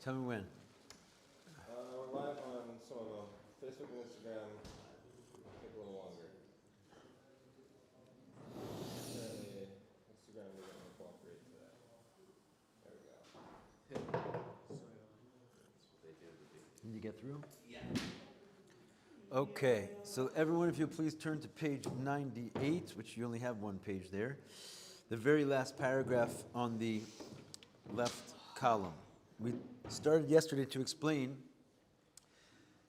Tell me when. We're live on some of them. Facebook and Instagram take a little longer. Instagram doesn't cooperate today. There we go. Did you get through? Yeah. Okay, so everyone, if you'll please turn to page 98, which you only have one page there. The very last paragraph on the left column. We started yesterday to explain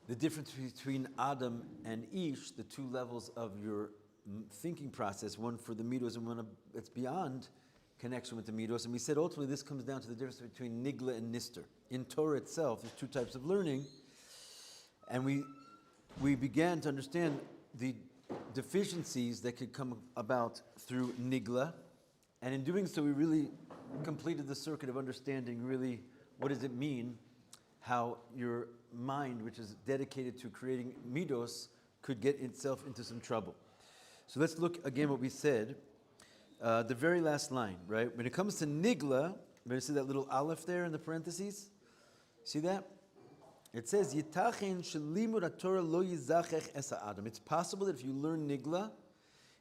the difference between Adam and Ish, the two levels of your thinking process, one for the midos and one that's beyond connection with the midos. And we said ultimately this comes down to the difference between nigla and nister. In Torah itself, there's two types of learning. And we began to understand the deficiencies that could come about through nigla. And in doing so, we really completed the circuit of understanding really what does it mean, how your mind, which is dedicated to creating midos, could get itself into some trouble. So let's look again what we said. The very last line, right? When it comes to nigla, you see that little aleph there in the parentheses? See that? It says, Yitachen shelimud haTorah lo yizachech es ha'adam. It's possible that if you learn nigla,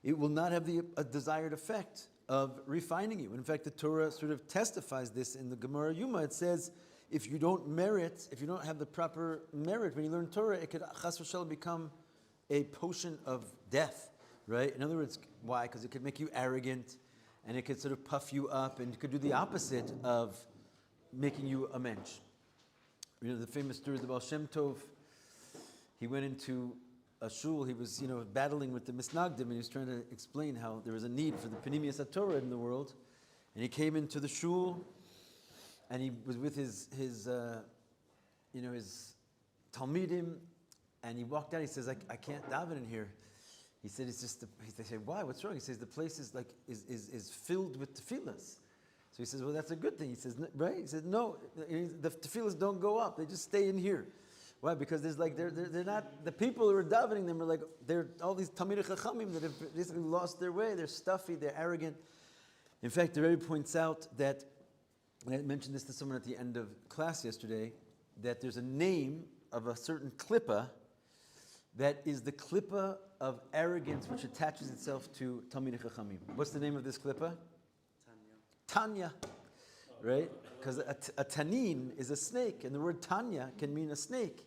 it will not have a desired effect of refining you. In fact, the Torah sort of testifies this in the Gemara Yuma. It says, if you don't have the proper merit when you learn Torah, it could chas v'shalom become a potion of death, right? In other words, why? Because it could make you arrogant, and it could sort of puff you up, and it could do the opposite of making you a mensch. You know, the famous story of the Baal Shem Tov, he went into a shul, he was, battling with the Misnagdim, and he was trying to explain how there was a need for the Penimius HaTorah in the world. And he came into the shul, and he was with his Talmidim, and he walked out, he says, I can't daven in here. He said, they said, why, what's wrong? He says, the place is filled with tefillahs. So he says, well, that's a good thing. He says, right? He says, no, the tefillahs don't go up, they just stay in here. Why? Because they're not, the people who are davening them are they're all these Talmidei Chachamim that have basically lost their way. They're stuffy, they're arrogant. In fact, the Rebbe points out that, and I mentioned this to someone at the end of class yesterday, that there's a name of a certain klippa that is the klippa of arrogance which attaches itself to Talmidei Chachamim. What's the name of this klippa? Tanya. Right? Because a tanin is a snake, and the word Tanya can mean a snake.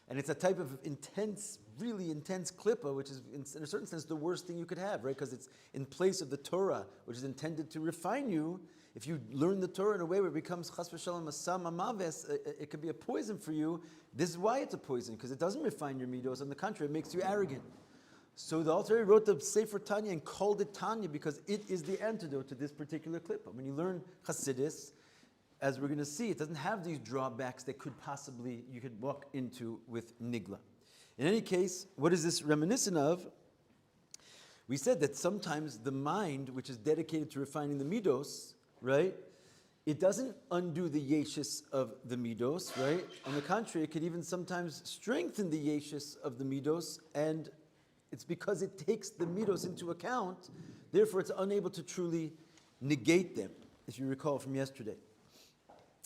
And it's a type of intense, really intense klippa, which is, in a certain sense, the worst thing you could have, right? Because it's in place of the Torah, which is intended to refine you. If you learn the Torah in a way where it becomes chas v'shalom asam amaves, it could be a poison for you. This is why it's a poison, because it doesn't refine your midos. On the contrary, it makes you arrogant. So the Alter Rebbe wrote the Sefer Tanya and called it Tanya because it is the antidote to this particular klippa. When you learn Chassidus, as we're going to see, it doesn't have these drawbacks that you could walk into with nigla. In any case, what is this reminiscent of? We said that sometimes the mind, which is dedicated to refining the midos, right, it doesn't undo the yeshus of the midos, right? On the contrary, it could even sometimes strengthen the yeshus of the midos, and it's because it takes the midos into account, therefore it's unable to truly negate them, if you recall from yesterday.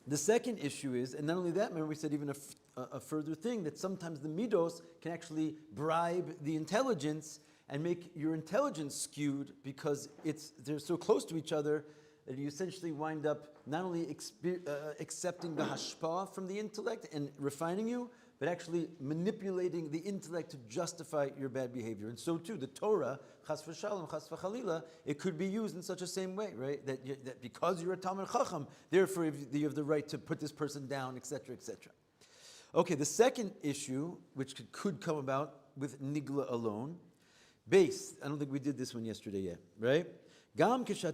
The second issue is, and not only that, remember we said even a further thing, that sometimes the midos can actually bribe the intelligence and make your intelligence skewed because they're so close to each other that you essentially wind up not only accepting the hashpah from the intellect and refining you, but actually manipulating the intellect to justify your bad behavior. And so too, the Torah, chas v'shalom, chas v'chalila, it could be used in such a same way, right? That because you're a Talmid Chacham, therefore you have the right to put this person down, etc., etc. Okay, the second issue, which could come about with nigla alone, base. I don't think we did this one yesterday yet, right? Even if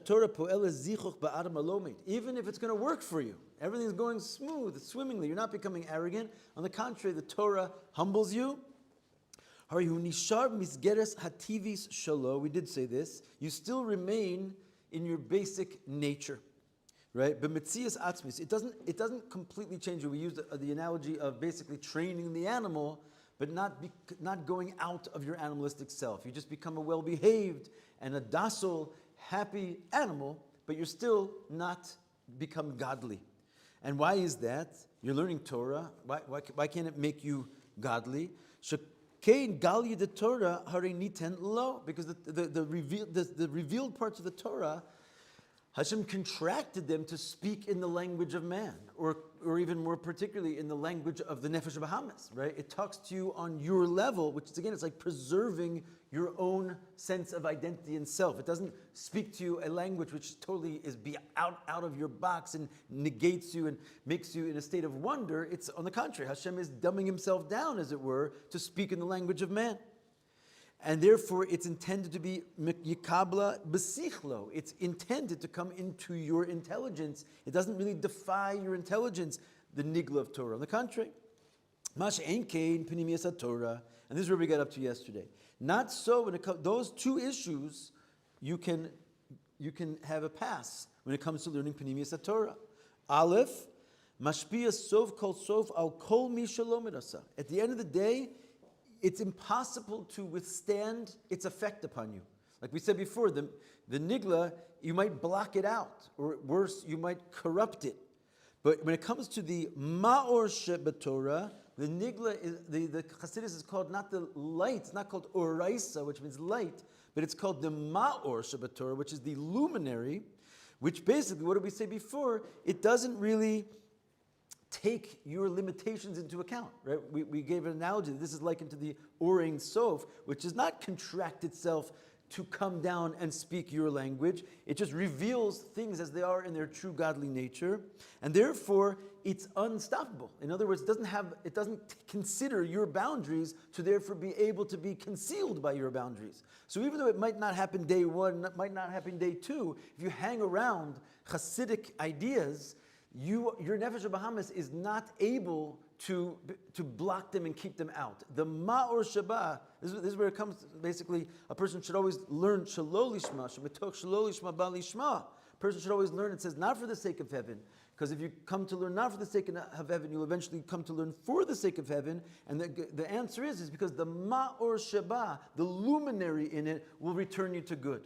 it's going to work for you, everything's going smooth, swimmingly, you're not becoming arrogant. On the contrary, the Torah humbles you. We did say this. You still remain in your basic nature, right? But it doesn't completely change you. We used the analogy of basically training the animal, but not going out of your animalistic self. You just become a well-behaved and a docile, happy animal, but you're still not become godly. And why is that? You're learning Torah. Why can't it make you godly? Shekein gali the Torah hari niten lo, because the revealed parts of the Torah, Hashem contracted them to speak in the language of man, or even more particularly in the language of the Nefesh Bahamas, right? It talks to you on your level, which is, again, it's like preserving your own sense of identity and self. It doesn't speak to you a language which totally is out of your box and negates you and makes you in a state of wonder. It's on the contrary. Hashem is dumbing himself down, as it were, to speak in the language of man. And therefore, it's intended to be yikabla besichlo. It's intended to come into your intelligence. It doesn't really defy your intelligence, the nigla of Torah. On the contrary, mash enkein pinimiyas Torah, and this is where we got up to yesterday. Not so when it comes those two issues, you can have a pass when it comes to learning pinimiyas Torah. Aleph, mashpia sof kol sof al kol mi shalom edasa. At the end of the day, it's impossible to withstand its effect upon you. Like we said before, the nigla, you might block it out, or worse, you might corrupt it. But when it comes to the ma'or shebetorah, the nigla, the Chassidus is called not the light, it's not called oraisa, which means light, but it's called the ma'or shebetorah, which is the luminary, which basically, what did we say before? It doesn't really take your limitations into account, right? We gave an analogy. This is likened to the Orein Sof, which does not contract itself to come down and speak your language. It just reveals things as they are in their true godly nature, and therefore it's unstoppable. In other words, it doesn't consider your boundaries to therefore be able to be concealed by your boundaries. So even though it might not happen day one, it might not happen day two, if you hang around Hasidic ideas, your Nefesh Bahamas is not able to block them and keep them out. The Ma'or Shaba, this is where it comes, basically, a person should always learn Shelo Lishma, Shemitok Shelo Lishma Ba Lishma. A person should always learn, it says, not for the sake of heaven. Because if you come to learn not for the sake of heaven, you'll eventually come to learn for the sake of heaven. And the answer is because the Ma'or Shaba, the luminary in it, will return you to good.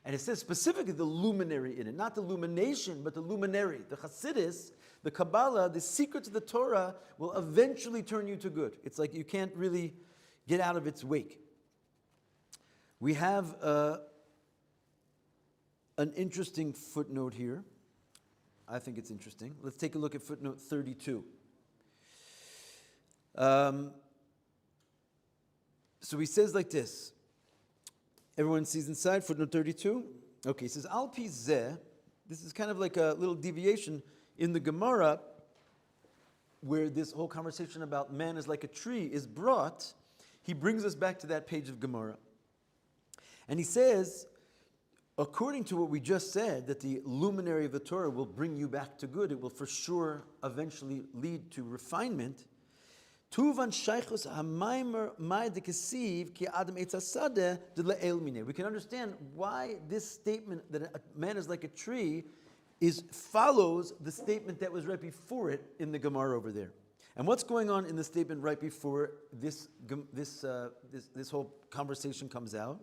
And it says specifically the luminary in it, not the illumination, but the luminary. The Chassidus, the Kabbalah, the secrets of the Torah will eventually turn you to good. It's like you can't really get out of its wake. We have an interesting footnote here. I think it's interesting. Let's take a look at footnote 32. So he says like this. Everyone sees inside, footnote 32. Okay, he says, Al pi zeh, this is kind of like a little deviation in the Gemara, where this whole conversation about man is like a tree is brought. He brings us back to that page of Gemara. And he says, according to what we just said, that the luminary of the Torah will bring you back to good, it will for sure eventually lead to refinement. We can understand why this statement that a man is like a tree follows the statement that was right before it in the Gemara over there. And what's going on in the statement right before this whole conversation comes out?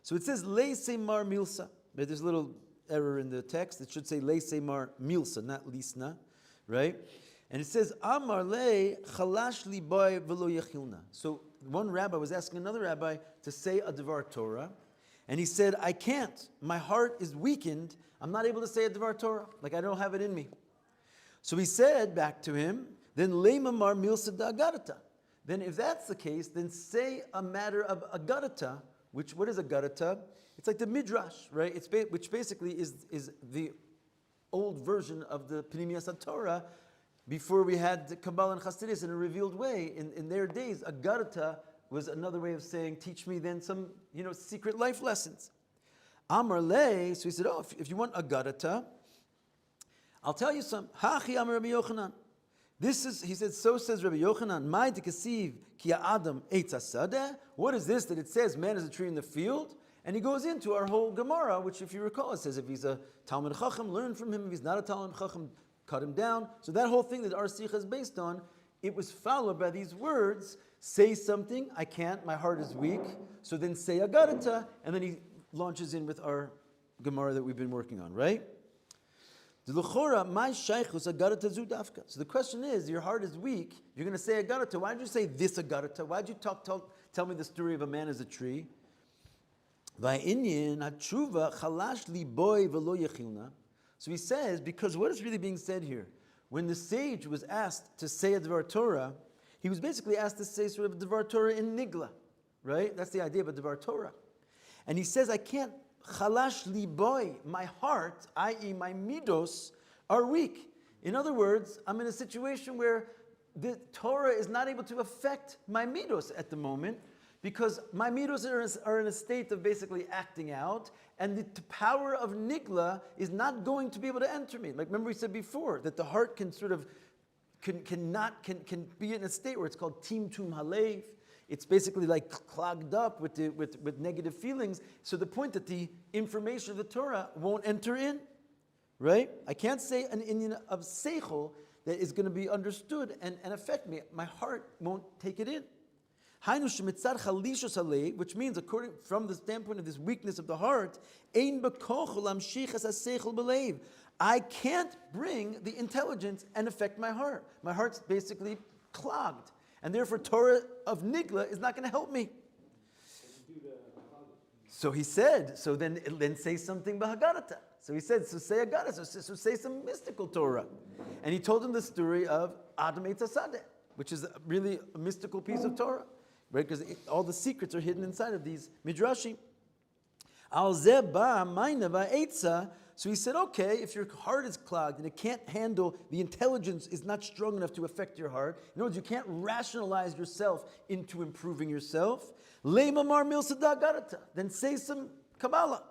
So it says Le Semar Milsa. There's a little error in the text. It should say Le Semar Milsa, not Lisna, right? And it says, Amar le chalash liboy v'lo yechilna. So one rabbi was asking another rabbi to say a Devar Torah, and he said, I can't. My heart is weakened. I'm not able to say a Devar Torah. Like I don't have it in me. So he said back to him, then leimamar milsa da'agadata. Then if that's the case, then say a matter of agadata. What is agadata? It's like the midrash, right? Which basically is the old version of the Pinimiyas Torah. Before we had Kabbalah and Chassidus in a revealed way, in their days, Agadata was another way of saying, teach me then some, secret life lessons. Amar le, so he said, if you want Agadata, I'll tell you some. Hachi Amar Rabbi Yochanan. He said, so says Rabbi Yochanan, Mai dekasiv ki Adam eitz hasadeh. What is this that it says man is a tree in the field? And he goes into our whole Gemara, which if you recall, it says if he's a Talmud Chacham, learn from him. If he's not a Talmud Chacham, cut him down. So that whole thing that our Sikha is based on, it was followed by these words, say something, I can't, my heart is weak. So then say Agadata, and then he launches in with our Gemara that we've been working on, right? So the question is, your heart is weak. You're going to say agarata. Why did you say this agarata? Why did you tell me the story of a man as a tree? So he says, because what is really being said here? When the sage was asked to say a Dvar Torah, he was basically asked to say sort of a Dvar Torah in Nigla, right? That's the idea of a Dvar Torah. And he says, I can't, chalash liboy, my heart, i.e. my midos, are weak. In other words, I'm in a situation where the Torah is not able to affect my midos at the moment, because my midos are in a state of basically acting out, and the power of nigla is not going to be able to enter me. Like, remember we said before that the heart can sort of can be in a state where it's called timtum halev. It's basically like clogged up with negative feelings. So the point that the information of the Torah won't enter in, right? I can't say an inyan of seichel that is going to be understood and affect me. My heart won't take it in. Which means, according from the standpoint of this weakness of the heart, I can't bring the intelligence and affect my heart. My heart's basically clogged, and therefore Torah of Nigla is not going to help me. So he said, so then say something b'Haggadata. So he said, so say Haggadah, so say some mystical Torah. And he told him the story of Adam Eitz Hasadeh, which is really a mystical piece of Torah. Right, because all the secrets are hidden inside of these midrashim. So he said, okay, if your heart is clogged and it can't handle, the intelligence is not strong enough to affect your heart. In other words, you can't rationalize yourself into improving yourself. Then say some Kabbalah.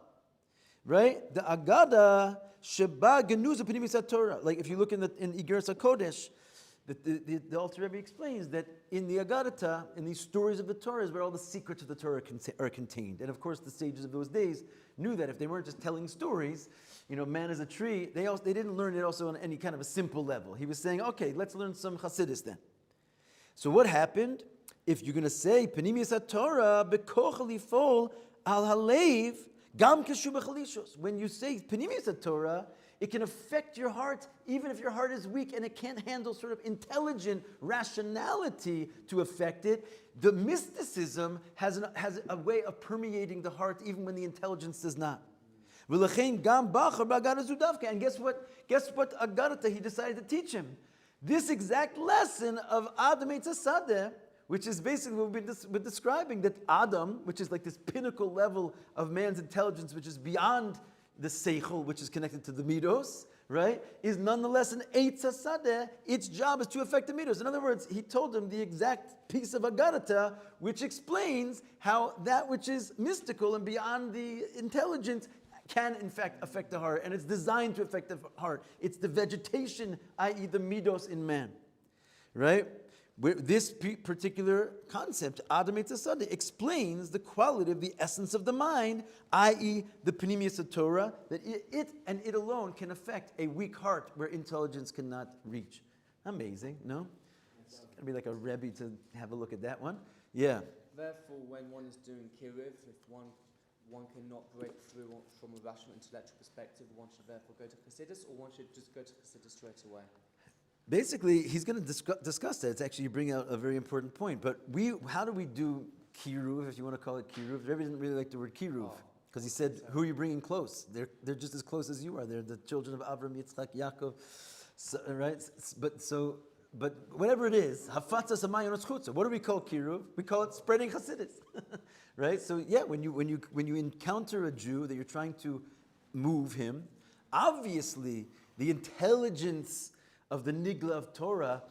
Right? The Agada Sheba Genuza Pnimis Torah. Like if you look in Igeres HaKodesh, the Alter Rebbe explains that in the Agadata, in these stories of the Torah, is where all the secrets of the Torah are contained. And of course, the sages of those days knew that if they weren't just telling stories, man is a tree, they didn't learn it also on any kind of a simple level. He was saying, okay, let's learn some Chassidus then. So what happened? If you're going to say, Pnimius HaTorah, Bekoch Lifol Al Halev, Gam Keshu B'Chalishos. When you say Pnimius HaTorah, it can affect your heart, even if your heart is weak and it can't handle sort of intelligent rationality to affect it. The mysticism has a way of permeating the heart even when the intelligence does not. And guess what? Agarata, he decided to teach him. This exact lesson of Adam Eitz Hasadeh, which is basically what we've been describing, that Adam, which is like this pinnacle level of man's intelligence, which is beyond the seichel, which is connected to the midos, right, is nonetheless an Eitz Hasadeh. Its job is to affect the midos. In other words, he told him the exact piece of Agarata, which explains how that which is mystical and beyond the intelligence can in fact affect the heart, and it's designed to affect the heart. It's the vegetation, i.e. the midos in man, right? This particular concept, Adam Eitz Hasadeh, explains the quality of the essence of the mind, i.e. the Pnimius Torah, that it alone can affect a weak heart where intelligence cannot reach. Amazing, no? It's going to be like a Rebbe to have a look at that one. Yeah. Therefore, when one is doing kiruv, if one cannot break through from a rational intellectual perspective, one should therefore go to Chassidus, or one should just go to Chassidus straight away? Basically, he's going to discuss that. It's actually, you bring out a very important point. But how do we do kiruv, if you want to call it kiruv? The Rebbe didn't really like the word kiruv, because he said, who are you bringing close? They're just as close as you are. They're the children of Avram, Yitzchak, Yaakov, right? But whatever it is, hafatza samayon chutza. What do we call kiruv? We call it spreading Chassidus, right? So yeah, when you encounter a Jew that you're trying to move him, obviously the intelligence of the nigla of Torah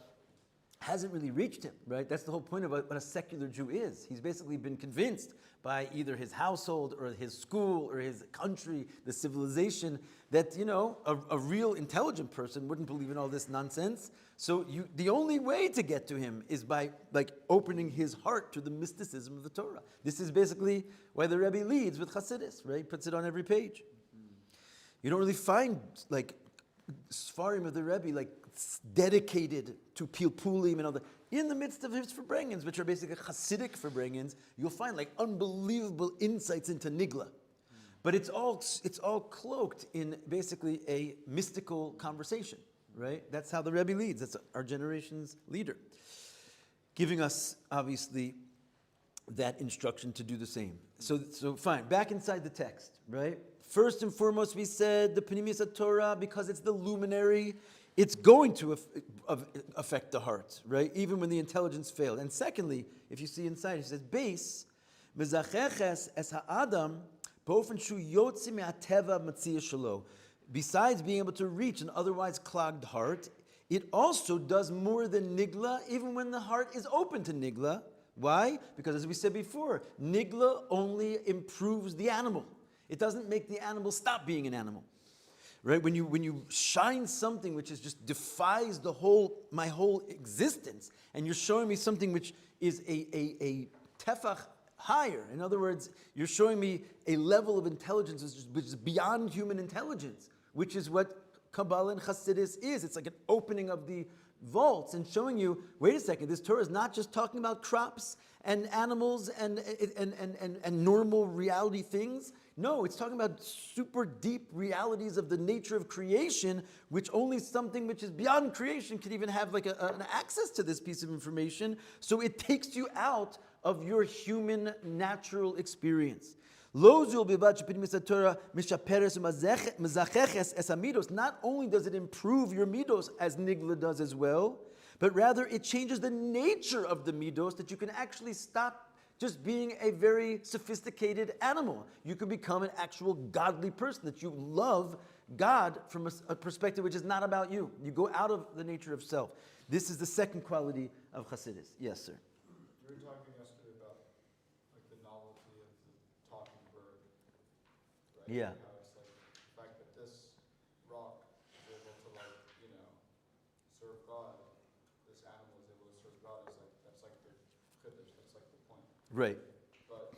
hasn't really reached him, right? That's the whole point of what a secular Jew is. He's basically been convinced by either his household or his school or his country, the civilization, that, a real intelligent person wouldn't believe in all this nonsense. So the only way to get to him is by opening his heart to the mysticism of the Torah. This is basically why the Rebbe leads with Chassidus, right? He puts it on every page. You don't really find Sfarim of the Rebbe dedicated to Pilpulim and all that. In the midst of his Farbrengens, which are basically Hasidic Farbrengens, you'll find unbelievable insights into Nigla. But it's all cloaked in basically a mystical conversation, right? That's how the Rebbe leads. That's our generation's leader, giving us obviously that instruction to do the same. So fine. Back inside the text, right? First and foremost, we said the Pnimius Torah, because it's the luminary, it's going to affect the heart, right? Even when the intelligence failed. And secondly, if you see inside, it says, base, mezacheches es ha'adam, b'ofen shu yotzi me'ateva matziyah shelo. Besides being able to reach an otherwise clogged heart, it also does more than nigla, even when the heart is open to nigla. Why? Because as we said before, nigla only improves the animal. It doesn't make the animal stop being an animal. Right? When you shine something which is just defies my whole existence, and you're showing me something which is a tefach higher. In other words, you're showing me a level of intelligence which is beyond human intelligence, which is what Kabbalah and Chassidus is. It's like an opening of the vaults and showing you, wait a second, this Torah is not just talking about crops and animals and normal reality things. No, it's talking about super deep realities of the nature of creation, which only something which is beyond creation could even have like an access to this piece of information. So it takes you out of your human natural experience. Not only does it improve your midos, as nigla does as well, but rather it changes the nature of the midos, that you can actually stop just being a very sophisticated animal. You can become an actual godly person, that you love God from a perspective which is not about you. You go out of the nature of self. This is the second quality of Chassidus. Yes, sir. You were talking yesterday about like the novelty of the talking bird, right? Yeah. How it's like the fact that this rock is able to serve God, this animal is able to serve God, is like that's like the chiddush, that's like the point. Right. But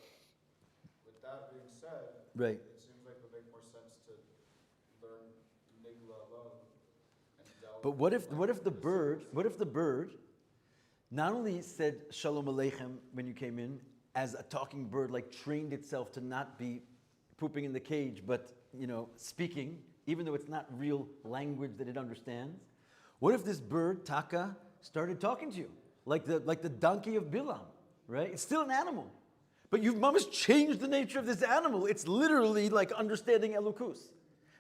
with that being said, Right. it seems like it would make more sense to learn nigla alone and delve. But what if the bird not only said Shalom Aleichem when you came in, as a talking bird, like trained itself to not be pooping in the cage, but speaking, even though it's not real language that it understands? What if this bird, Taka, started talking to you, like the donkey of Bilam, right? It's still an animal, but you've almost changed the nature of this animal. It's literally like understanding Elokus.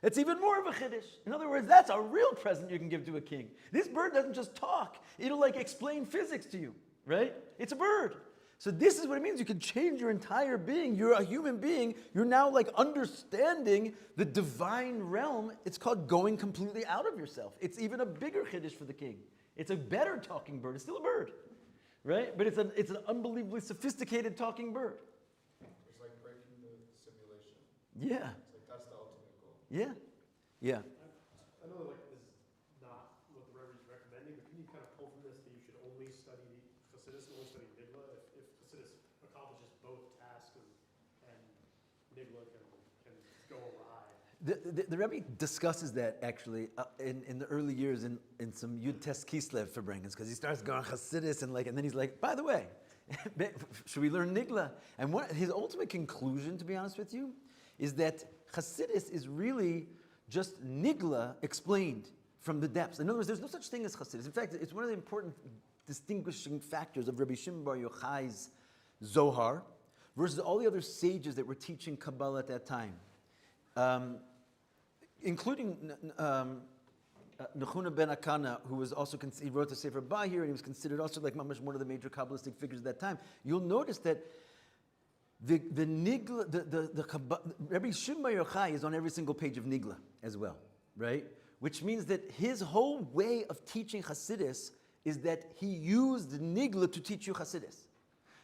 It's even more of a chiddush. In other words, that's a real present you can give to a king. This bird doesn't just talk. It'll like explain physics to you, right? It's a bird. So this is what it means. You can change your entire being. You're a human being. You're now like understanding the divine realm. It's called going completely out of yourself. It's even a bigger chiddush for the king. It's a better talking bird. It's still a bird, right? But it's an unbelievably sophisticated talking bird. It's like breaking the simulation. Yeah. It's like that's the ultimate goal. Yeah. Yeah. I know like this is not what the Rebbe is recommending, but can you kind of pull from this that you should only study Chassidus and only study Nigla if Chassidus accomplishes both tasks and Nigla can go awry? The Rebbe discusses that actually in the early years in some Yud Tes Kislev for Brangens, because he starts going Chassidus and then he's like, by the way, should we learn Nigla? And his ultimate conclusion, to be honest with you, is that Chassidus is really just Nigla explained from the depths. In other words, there's no such thing as Chassidus. In fact, it's one of the important distinguishing factors of Rabbi Shimon Bar Yochai's Zohar versus all the other sages that were teaching Kabbalah at that time, including Nechuna ben Akana, who was also he wrote the Sefer Bahir, and he was considered also like mamash one of the major Kabbalistic figures at that time. You'll notice that the Nigla, the Rabbi Shimon Bar Yochai is on every single page of Nigla as well, right? Which means that his whole way of teaching Chassidus is that he used Nigla to teach you Chassidus.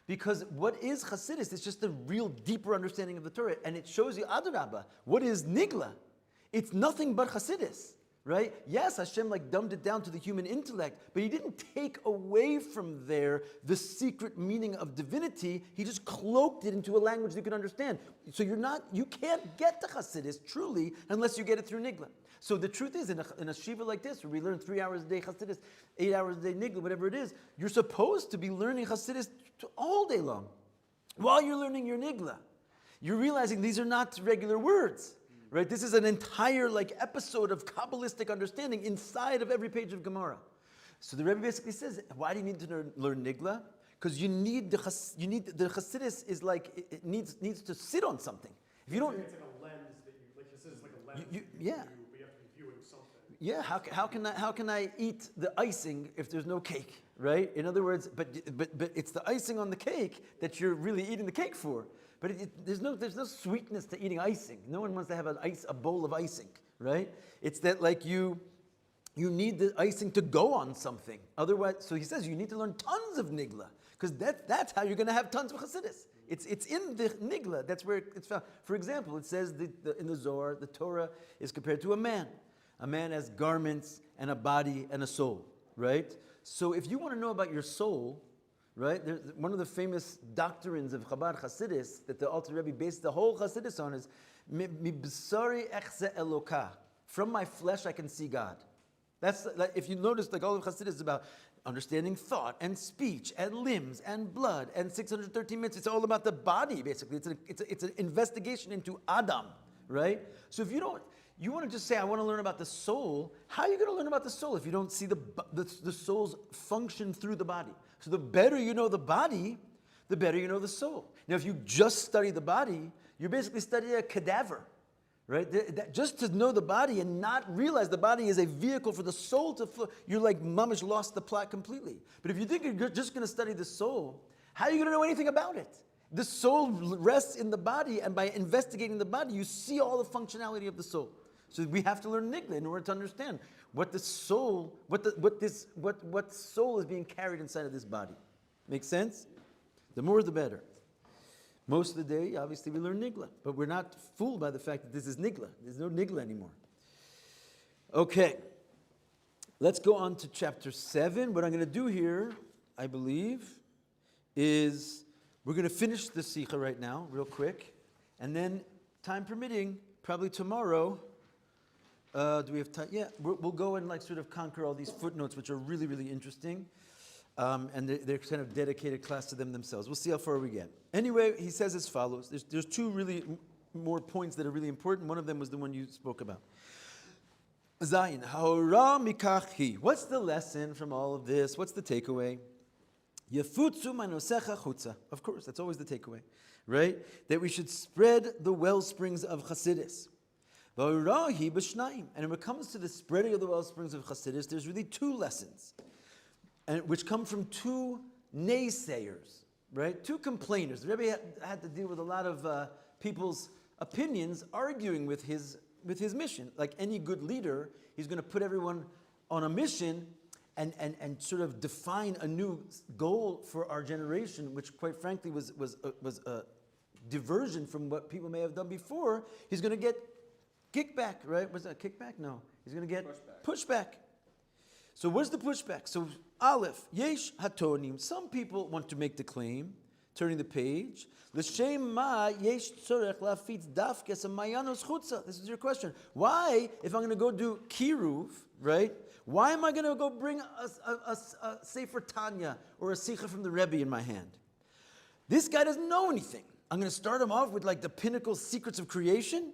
Because what is Chassidus is just a real deeper understanding of the Torah, and it shows you Adarabba. What is Nigla? It's nothing but Chassidus. Right? Yes, Hashem dumbed it down to the human intellect, but he didn't take away from there the secret meaning of divinity. He just cloaked it into a language you can understand. So you can't get to Chassidus truly unless you get it through Nigla. So the truth is, in a shiva like this, where we learn 3 hours a day Chassidus, 8 hours a day Nigla, whatever it is, you're supposed to be learning Chassidus all day long while you're learning your Nigla. you're realizing these are not regular words, right? This is an entire episode of Kabbalistic understanding inside of every page of Gemara. So the Rebbe basically says, why do you need to learn Nigla? Because you need the Chassidus is it needs to sit on something. If you don't, it's like a lens that this is like a lens. Yeah. But you have to be viewing something. Yeah, how can I eat the icing if there's no cake, right? In other words, but it's the icing on the cake that you're really eating the cake for. But there's no sweetness to eating icing. No one wants to have a bowl of icing, right? It's that you need the icing to go on something. Otherwise, so he says you need to learn tons of nigla because that's how you're going to have tons of Chassidus. It's in the nigla. That's where it's found. For example, it says in the Zohar, the Torah is compared to a man. A man has garments and a body and a soul, right? So if you want to know about your soul, right? One of the famous doctrines of Chabad Chassidus that the Alter Rebbe based the whole Chassidus on is "Mibsari echze Eloka." From my flesh I can see God. That's if you notice, all of Chassidus is about understanding thought and speech and limbs and blood and 613 mitzvahs. It's all about the body, basically. It's an investigation into Adam, right? So if you want to just say, I want to learn about the soul, how are you going to learn about the soul if you don't see the soul's function through the body? So the better you know the body, the better you know the soul. Now, if you just study the body, you're basically studying a cadaver. Right? Just to know the body and not realize the body is a vehicle for the soul to flow, you're mamish lost the plot completely. But if you think you're just going to study the soul, how are you going to know anything about it? The soul rests in the body, and by investigating the body, you see all the functionality of the soul. So we have to learn nigla in order to understand what the soul, what soul is being carried inside of this body. Make sense? The more, the better. Most of the day, obviously, we learn nigla, but we're not fooled by the fact that this is nigla. There's no nigla anymore. Okay, let's go on to chapter 7. What I'm going to do here, I believe, is we're going to finish the sikha right now, real quick, and then, time permitting, probably tomorrow. Do we have time? Yeah, we'll go and sort of conquer all these footnotes, which are really, really interesting. And they're kind of dedicated class to them themselves. We'll see how far we get. Anyway, he says as follows. There's two really more points that are really important. One of them was the one you spoke about. Zayin, ha'ora mikachi. What's the lesson from all of this? What's the takeaway? Yefutzu manosecha chutza. Of course, that's always the takeaway, right? That we should spread the well springs of Chassidus. Va'orahi b'shnayim. And when it comes to the spreading of the well springs of Chassidus, there's really two lessons. And which come from two naysayers, right? Two complainers. The Rebbe had to deal with a lot of people's opinions arguing with his mission. Like any good leader, he's going to put everyone on a mission and sort of define a new goal for our generation, which quite frankly was a diversion from what people may have done before. He's going to get kickback, right? Was that kickback? No. He's going to get pushback. So what's the pushback? So Aleph, Yesh Hatonim. Some people want to make the claim, turning the page. L'shem ma yesh tzorech lafitz dafkes mayanos chutza. This is your question. Why, if I'm going to go do kiruv, right? Why am I going to go bring a Sefer Tanya or a Sikha from the Rebbe in my hand? This guy doesn't know anything. I'm going to start him off with the pinnacle secrets of creation.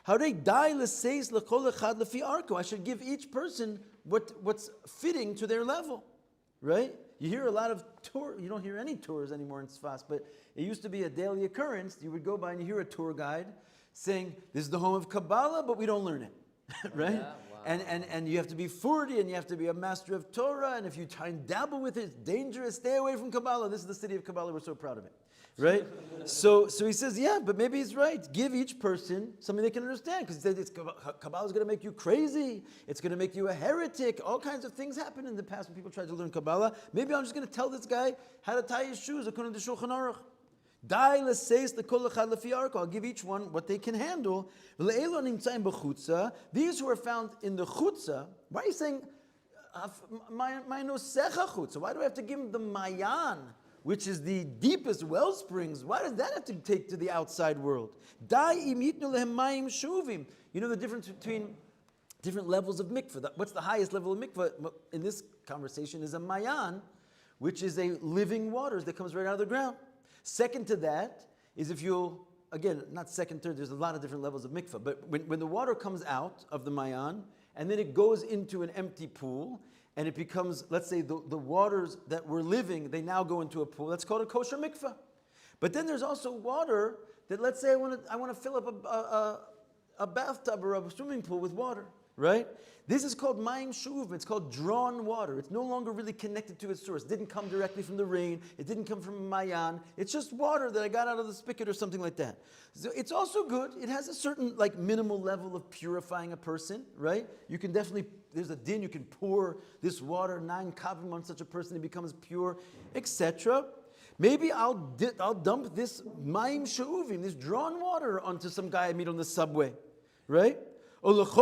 How they die l'seis l'kol echad lefi arko. I should give each person what's fitting to their level, right? You hear a lot of tour. You don't hear any tours anymore in Sfas, but it used to be a daily occurrence. You would go by and you hear a tour guide saying, "This is the home of Kabbalah, but we don't learn it," right? Yeah, wow. And you have to be 40 and you have to be a master of Torah. And if you try and dabble with it, it's dangerous. Stay away from Kabbalah. This is the city of Kabbalah. We're so proud of it. Right? So he says, yeah, but maybe he's right. Give each person something they can understand. Because he says Kabbalah is going to make you crazy. It's going to make you a heretic. All kinds of things happened in the past when people tried to learn Kabbalah. Maybe I'm just going to tell this guy how to tie his shoes according to Shulchan Aruch. I'll give each one what they can handle. These who are found in the chutza, why are you saying, my nosecha chutza? Why do I have to give him the mayan, which is the deepest well springs? Why does that have to take to the outside world? You know the difference between different levels of mikveh. What's the highest level of mikveh? In this conversation is a mayan, which is a living water that comes right out of the ground. Second to that is if you'll again, not second, third, there's a lot of different levels of mikvah, but when the water comes out of the mayan, and then it goes into an empty pool, and it becomes, let's say, the waters that were living, they now go into a pool, that's called a kosher mikvah. But then there's also water that, let's say, I want to fill up a bathtub or a swimming pool with water, right? This is called mayim shuvim. It's called drawn water. It's no longer really connected to its source. It didn't come directly from the rain. It didn't come from a mayan. It's just water that I got out of the spigot or something like that. So it's also good. It has a certain like minimal level of purifying a person, right? You can definitely, there's a din, you can pour this water, 9 kavim on such a person, it becomes pure, etc. Maybe I'll dump this mayim shuvim, this drawn water, onto some guy I meet on the subway, right? Or maybe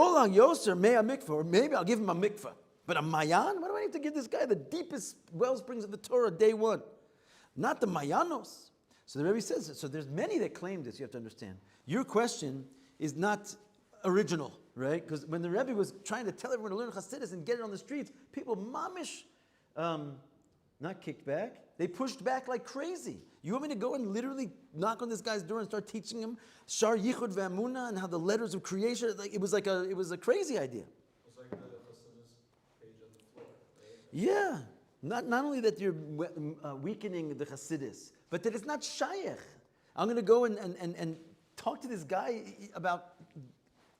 I'll give him a mikvah. But a mayan? Why do I need to give this guy the deepest well springs of the Torah day one? Not the mayanos. So the Rebbe says, so there's many that claim this, you have to understand. Your question is not original, right? Because when the Rebbe was trying to tell everyone to learn Chassidus and get it on the streets, people mamish, not kicked back, they pushed back like crazy. You want me to go and literally knock on this guy's door and start teaching him Shar Yichud Ve'amunah and how the letters of creation? Like it was a crazy idea. It's like the Chassidus page on the floor, right? Yeah, not only that you're weakening the Chassidus, but that it's not shayach. I'm going to go and talk to this guy about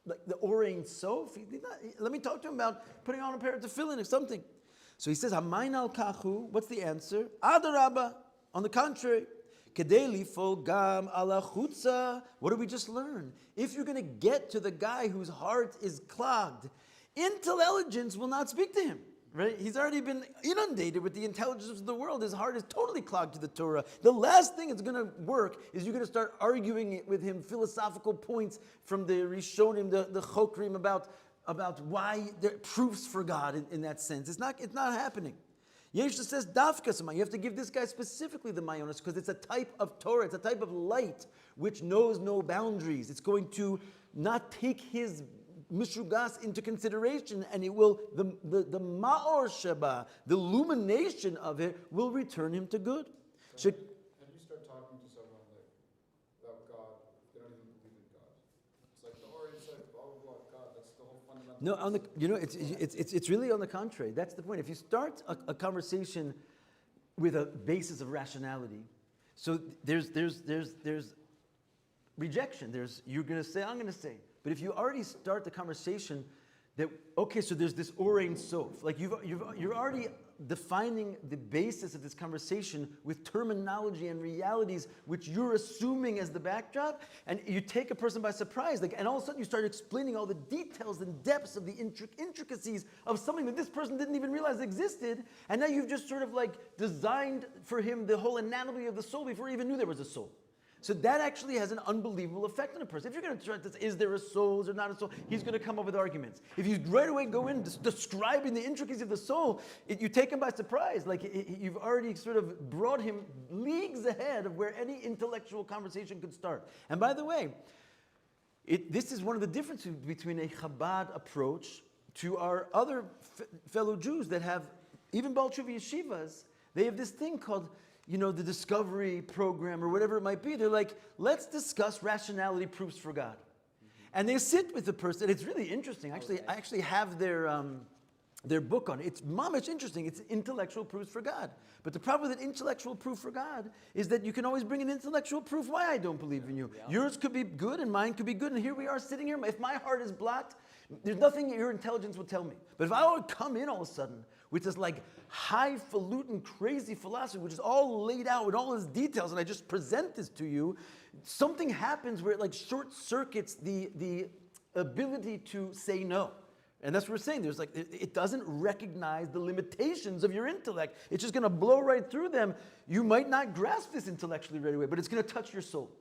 like the Orein Sof. Let me talk to him about putting on a pair of tefillin or something. So he says, Hamayin al kachu. What's the answer? Adarabba. On the contrary, kedei lifol gam ala chutza. What did we just learn? If you're going to get to the guy whose heart is clogged, intelligence will not speak to him. Right? He's already been inundated with the intelligence of the world. His heart is totally clogged to the Torah. The last thing that's going to work is you're going to start arguing with him philosophical points from the Rishonim, the Chokrim about why there are proofs for God in that sense. It's not happening. Yeshiva says dafka sama. You have to give this guy specifically the mayonis because it's a type of Torah. It's a type of light which knows no boundaries. It's going to not take his mishugas into consideration, and it will the ma'or sheba, the illumination of it, will return him to good. And you start talking to someone like about God, they don't even believe in God. It's like the Orein said, blah blah blah. God, that's the whole fundamental. No, it's really on the contrary. That's the point. If you start a conversation with a basis of rationality, so there's rejection. You're going to say, I'm going to say. But if you already start the conversation that, okay, so there's this Orein Sof, like you're already defining the basis of this conversation with terminology and realities which you're assuming as the backdrop, and you take a person by surprise, and all of a sudden you start explaining all the details and depths of the intricacies of something that this person didn't even realize existed, and now you've just sort of like designed for him the whole anatomy of the soul before he even knew there was a soul. So that actually has an unbelievable effect on a person. If you're going to try to say, is there a soul, is there not a soul, he's going to come up with arguments. If you right away go in describing the intricacies of the soul, you take him by surprise. Like you've already sort of brought him leagues ahead of where any intellectual conversation could start. And by the way, this is one of the differences between a Chabad approach to our other fellow Jews that have, even Baal Tshuva yeshivas, they have this thing called, the discovery program or whatever it might be. They're like, let's discuss rationality proofs for God. And they sit with the person. It's really interesting. Actually, I actually have their book on it. It's mamish interesting. It's intellectual proofs for God. But the problem with an intellectual proof for God is that you can always bring an intellectual proof why I don't believe in you. Yours could be good and mine could be good. And here we are sitting here. If my heart is blocked, there's nothing your intelligence will tell me. But if I would come in all of a sudden with this like highfalutin, crazy philosophy, which is all laid out with all its details, and I just present this to you, something happens where it like short circuits the ability to say no. And that's what we're saying. There's like, it doesn't recognize the limitations of your intellect. It's just going to blow right through them. You might not grasp this intellectually right away, but it's going to touch your soul.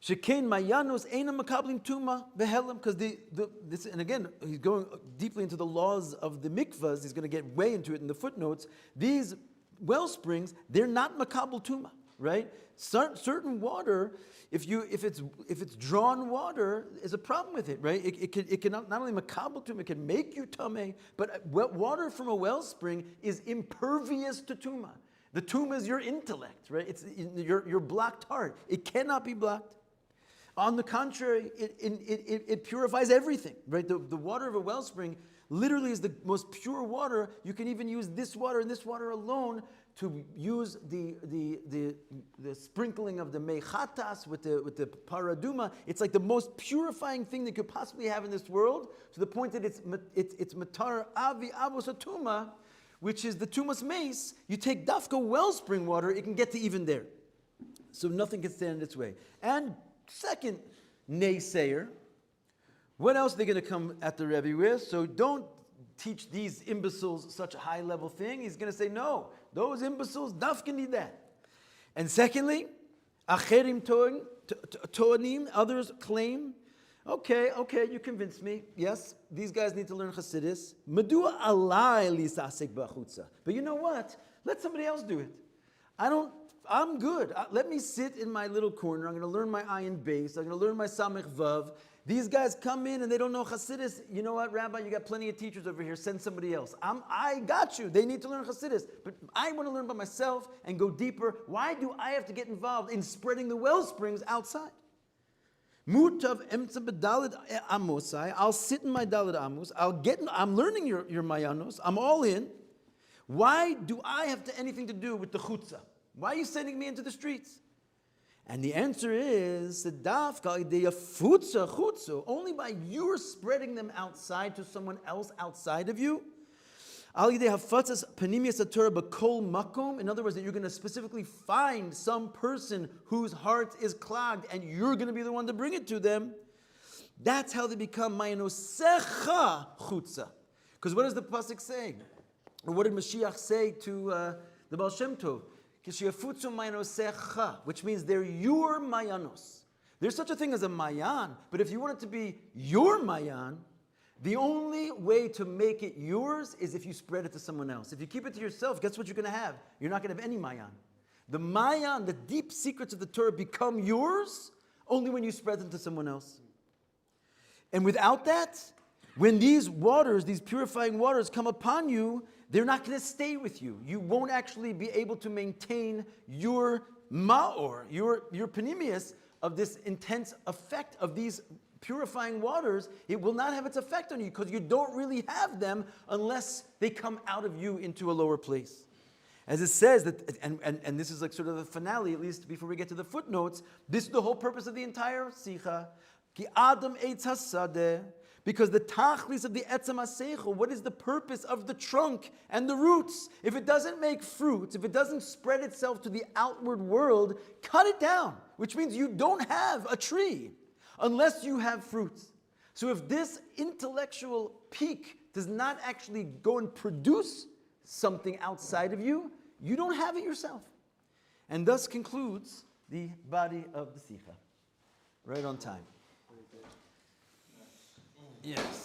Shekain mayanos eina makablim tuma behelam, because this, and again he's going deeply into the laws of the mikvahs. He's going to get way into it in the footnotes. These well springs, they're not makabel tuma, right? Certain water, if it's drawn water, is a problem with it, right? It can not only makabel tuma, it can make you tameh, but water from a wellspring is impervious to tuma. The tuma is your intellect, right? It's your blocked heart. It cannot be blocked. On the contrary, it purifies everything, right? The water of a wellspring literally is the most pure water. You can even use this water and this water alone to use the sprinkling of the mechatas with the paraduma. It's like the most purifying thing that you could possibly have in this world, to the point that it's matar avi avosatuma, which is the tumas mace. You take dafka wellspring water, it can get to even there. So nothing can stand in its way. And second naysayer, what else are they going to come at the Rebbe with? So don't teach these imbeciles such a high level thing. He's going to say, no, those imbeciles, dafka need that. And secondly, acherim toanim, others claim, okay, you convinced me. Yes, these guys need to learn Chassidus. Medua alai lisasek b'achutza. But you know what? Let somebody else do it. I'm good. Let me sit in my little corner. I'm going to learn my ayin base. I'm going to learn my samech vav. These guys come in and they don't know Chassidus. You know what, Rabbi? You got plenty of teachers over here. Send somebody else. I got you. They need to learn Chassidus. But I want to learn by myself and go deeper. Why do I have to get involved in spreading the well springs outside? Mutav emtza b'dalid amosai. I'll sit in my dalid amos. I'm learning your mayanos. I'm all in. Why do I have anything to do with the chutzah? Why are you sending me into the streets? And the answer is, only by you spreading them outside to someone else outside of you. In other words, that you're going to specifically find some person whose heart is clogged and you're going to be the one to bring it to them. That's how they become ma'anosecha chutza. Because what does the pasuk say? Or what did Mashiach say to the Baal Shem Tov? Which means they're your mayanos. There's such a thing as a mayan, but if you want it to be your mayan, the only way to make it yours is if you spread it to someone else. If you keep it to yourself, guess what you're going to have? You're not going to have any mayan. The mayan, the deep secrets of the Torah, become yours only when you spread them to someone else. And without that, when these waters, these purifying waters come upon you, they're not going to stay with you. You won't actually be able to maintain your ma'or, your panemius, of this intense effect of these purifying waters. It will not have its effect on you because you don't really have them unless they come out of you into a lower place. As it says, that, and this is like sort of the finale, at least before we get to the footnotes, this is the whole purpose of the entire Sicha. Ki Adam eitz hasadeh. Because the tachlis of the etzem haseichel, what is the purpose of the trunk and the roots? If it doesn't make fruits, if it doesn't spread itself to the outward world, cut it down, which means you don't have a tree unless you have fruits. So if this intellectual peak does not actually go and produce something outside of you, you don't have it yourself. And thus concludes the body of the Sicha. Right on time. Yes.